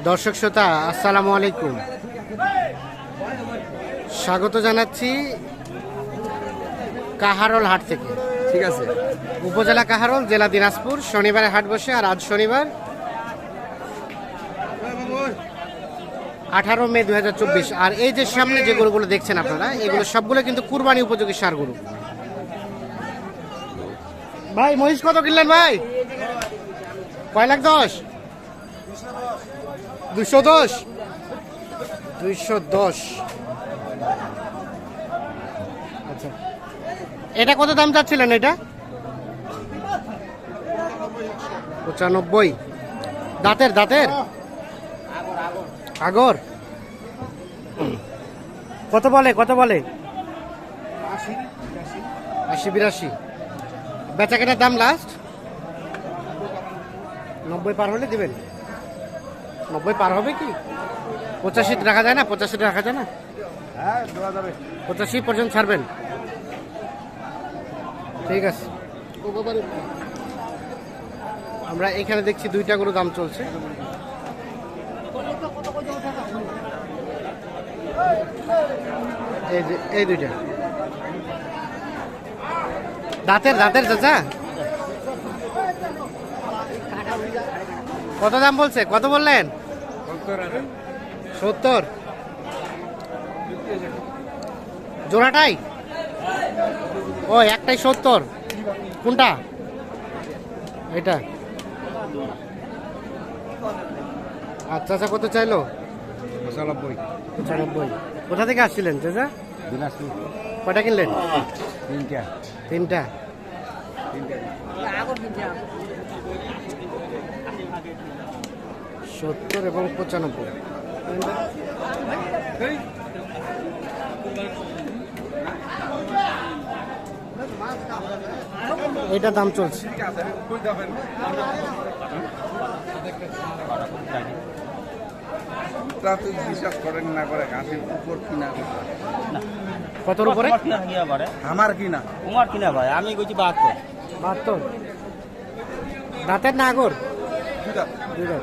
দর্শক শ্রোতা আসসালামু আলাইকুম, স্বাগত জানাচ্ছি কাহারোল হাট থেকে। ঠিক আছে, উপজেলা কাহারোল, জেলা দিনাজপুর। শনিবারে হাট বসে, আর আজ শনিবার 18 মে 2024। আর এই যে সামনে যে গরুগুলো দেখছেন আপনারা, এগুলো সবগুলো কিন্তু কুরবানি উপযোগী সার গরু। ভাই মহিষ কত কিনলেন ভাই? কয় লাখ 10? 210। 210। আচ্ছা, এটা কত দাম চাচ্ছিলেন? এটা 95। দাঁতের দাঁতের আগর কত বলে? 80-82। বেচা কেনার দাম লাস্ট 90 পার হলে দিবেন। 90 পার হবে কি? 85 রাখা যায় না? 85 রাখা যায় না? 85 পর্যন্ত ছাড়বেন? ঠিক আছে। আমরা এখানে দেখছি দুইটা গরু দাম চলছে। এই দুইটা দাঁতের চাচা কত দাম বলছে? কত বললেন? 70। জোড়াটাই? ও একটাই 70। কোনটা? এটা। আচ্ছা আচ্ছা, কত চাইলো? 95। কোথা থেকে আসছিলেন চাচা? দিনাজপুর। কয়টা কিনলেন? 3টা। 70 এবং 95। এটা দাম চলছে। বিশ্বাস করেন না করে ঘাসের উপর কিনা কতর উপরে? আমার কিনা তোমার কিনা ভাই, আমি কইছি 72। দাঁতের না আগর? দুই দাঁত।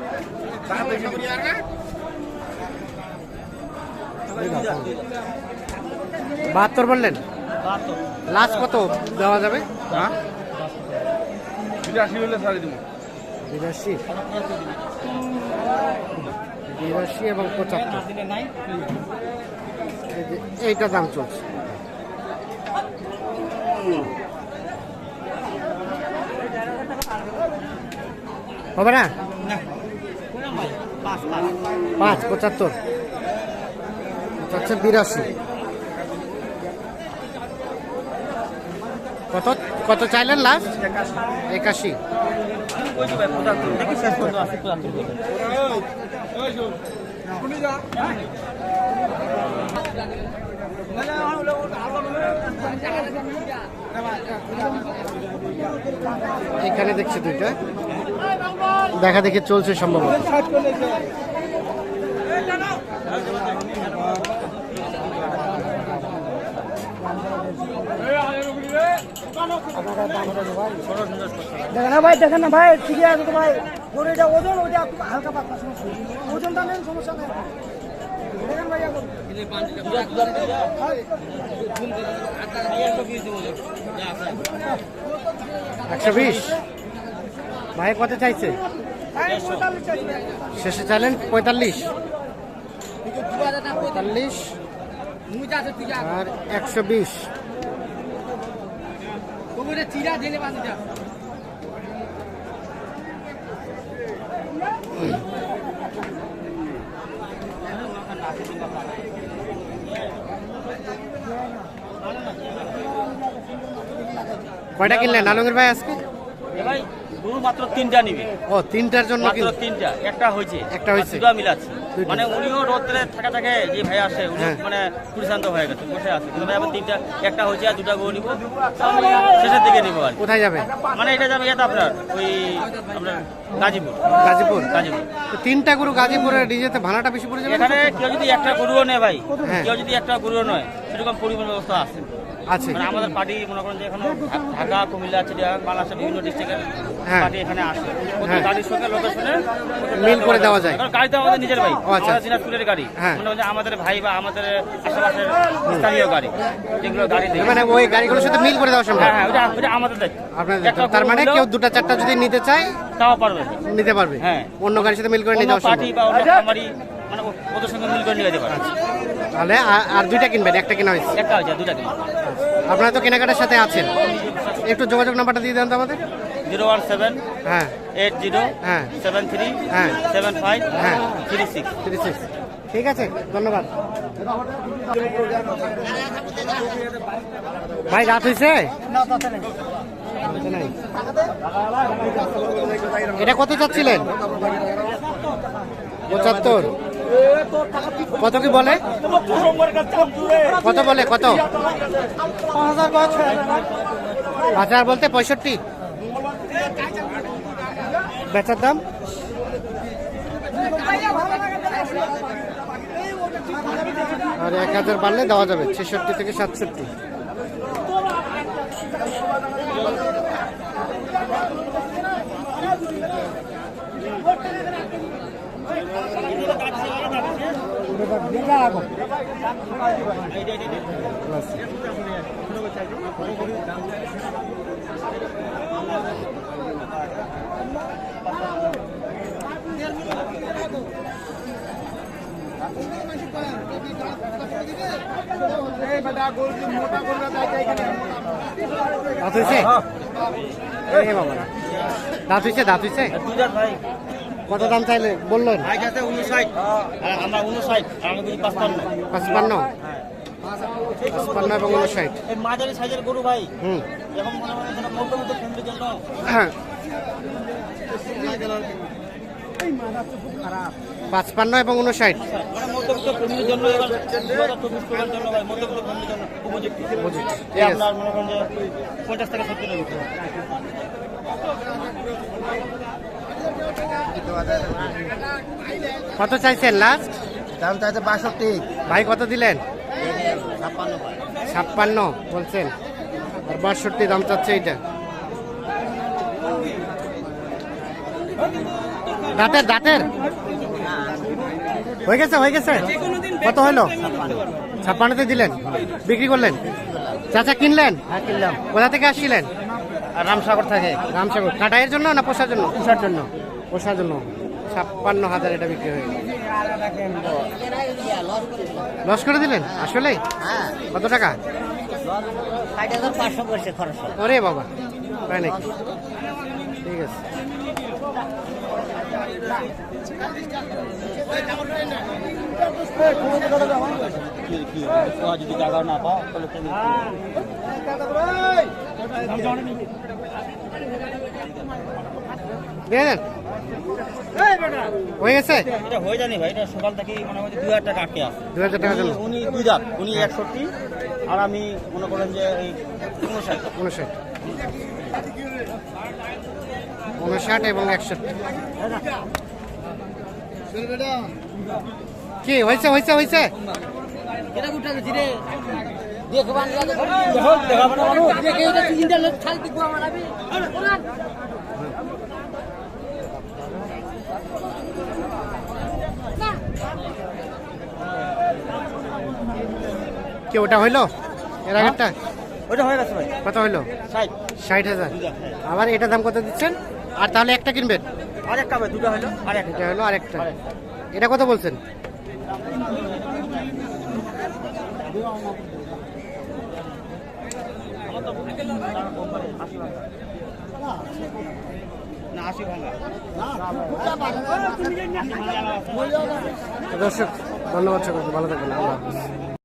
72 বললেন? লাস্ট কত দেওয়া যাবে? 82 হলে ছাড়ি দিব। 82 এবং 75। এইটা দাম চলছে। হবে না? 5 75। 82। কত চাইলেন লাস্ট? 81। এখানে দেখছি দুইটা দেখা দেখে চলছে সম্ভবত। দেখেন না ভাই, ঠিকই আছে তো ভাই। ওটা ওজন, ওটা হালকা পাতলা সমস্যা, ওজনটা নেন, সমস্যা নেই। দেখেন ভাই, 120। ভাই কত চাইছে? শেষে চাইলেন 45। আর 120। কয়টা কিনলেন আলমগীর ভাই আজকে? ভাই গরু মাত্র 3টা নিবে। ও 3টার জন্য মাত্র 3টা, একটা হয়েছে। দুটো মিলাচ্ছি। মানে উনিও রোদ্রে থাকে যে ভাই আসে, উনি মানে পরিশান্ত হয়ে গেছে, বসে আছে। কিন্তু ভাই আবার 3টা, একটা হয়েছে আর 2টা গরু নিবো, আমি শেষের দিকে নিবো। আর কোথায় যাবে? মানে এটা যাবে এটা আপনার ওই আপনার গাজীপুর। তো 3টা গরু গাজীপুরে ডিজেতে ভাড়াটা বেশি পড়ে যাবে। এখানে কেউ যদি একটা গরুও নেয় ভাই, কেউ যদি একটা গরুও নয়, সেরকম পরিবহন ব্যবস্থা আছে। আছে। মানে আমাদের পার্টি মনে করেন যে এখানে ঢাকা, কুমিল্লা, চিড়িয়াখানা, বাংলাদেশের বিভিন্ন ডিস্ট্রিক্টের হ্যাঁ। পার্টি এখানে আসে ওদের হ্যাঁ। গাড়ির সঙ্গে লোকেশনে মিল করে দেওয়া যায়। কারণ গাড়ি তো আমাদের নিজের ভাই, ও আচ্ছা। আমাদের দিনাজপুরের গাড়ি, হ্যাঁ। মনে হচ্ছে আমাদের ভাই বা আমাদের আশেপাশের স্থানীয় গাড়ি, যেগুলো গাড়ি দেয়। মানে ওই গাড়িগুলোর সাথে মিল করে দেওয়া সম্ভব। হ্যাঁ হ্যাঁ, ওটা আমাদের দায়িত্ব। আপনাদের একটা তার গরু মানে হলেও কেউ দুটা চারটা যদি নিতে চায় তাও পারবে, নিতে পারবে। হ্যাঁ। অন্য গাড়ির সাথে মিল করে নিতে অন্য দেওয়া পার্টি সম্ভব। বা অন্য খামারি মানে ওদের সঙ্গে মিল করে নিয়ে যেতে পারে। তাহলে আর দুইটা কিনবেন, একটা কেনা হয়েছে। একটা হয়েছে, দুটা কিলো। আপনারা তো কেনাকাটার সাথে আছেন, একটু যোগাযোগ নাম্বারটা দিয়ে দেন তো আমাদের। 017 হ্যাঁ 80 হ্যাঁ 73 হ্যাঁ 75 হ্যাঁ 36। 36। ঠিক আছে, ধন্যবাদ ভাই। রাত হয়েছে? নাই। এটা কত চাচ্ছিলেন? 75। কত কি বলে? কত বলে? কত? 5000 বলতে 65। বেচার দাম? আর 1000 বাড়লে দেওয়া যাবে 66 থেকে 67। দাঁত হয়েছে? এ বাবা, দাঁত হয়েছে, দাঁত হয়েছে। ভাই কত দাম চাইলে বললেন? ভাই যাতে 59, আর আমরা 59, আর আমি বুঝি 55। 55 55 এবং 59। এই মাঝারি সাইজের গরু ভাই, হুম এখন মনে হয় যেন মোটামুটি ফ্যামিলির জন্য হ্যাঁ 55 এবং 59। মানে মধ্যবিত্ত ফ্যামিলির জন্য এবার 2024 জন্য ভাই মধ্যবিত্ত ফ্যামিলির জন্য উপযুক্ত। বুঝেছি, এই ঠিক আছে। আপনার মনে করেন যে 50 থেকে 70 এর ভিতরে। কত চাইছেন লাস্ট? দাম চাইছে 62। ভাই কত দিলেন? 56 ভাই। 56 বলছেন, আর 62 দাম চাচ্ছে এইটা। দাঁতের দাঁতের হয়ে গেছে, হয়ে গেছে। কত হলো? 56তে দিলেন, বিক্রি করলেন। চাচা কিনলেন? হ্যাঁ কিনলাম। কোথা থেকে আসছিলেন? আর রামসাগর থাকে। রামসাগর। কাটাইয়ের জন্য না পোষার জন্য? পোষার জন্য। পোষার জন্য 56,000 এটা বিক্রি হয়ে গেল। লস করে দিলেন আসলে? কত টাকা? 5,500 করছে খরচ। ওরে বাবা, তাই নাকি? ঠিক আছে। যদি জায়গা না পাও তাহলে তুমি দিয়ে দেন। হয়ে গেছে? এটা হয়ে জানি ভাই, এটা সকাল থেকে মনে হয় 2000 টাকা আটকে আছে। 2000 টাকা জন্য উনি 2 দাঁত, উনি 61, আর আমি মনে করেন যে এই 59। 59 59 এবং 61। কি হয়েছে? হয়েছে হয়েছে এটা গুটা দিছি রে। দেখবান দেখো দেখাবো না মানুষ। দেখে এটা তিনটা লোক খাল দিবো আমার আমি। ওরা কি ওটা হইলো? এর আগেরটা ওইটা হয়ে গেছে ভাই, কত হইলো? 60। 60,000। আবার এটা দাম কত দিচ্ছেন? আর তাহলে একটা কিনবেন? আর একটা ভাই, দুটো হলো আর একটা। এটা হলো আরেকটা। এটা কত বলছেন? না 80 ভাঙা। দর্শক ধন্যবাদ সকলকে, ভালো থাকবেন। আল্লাহ হাফেজ।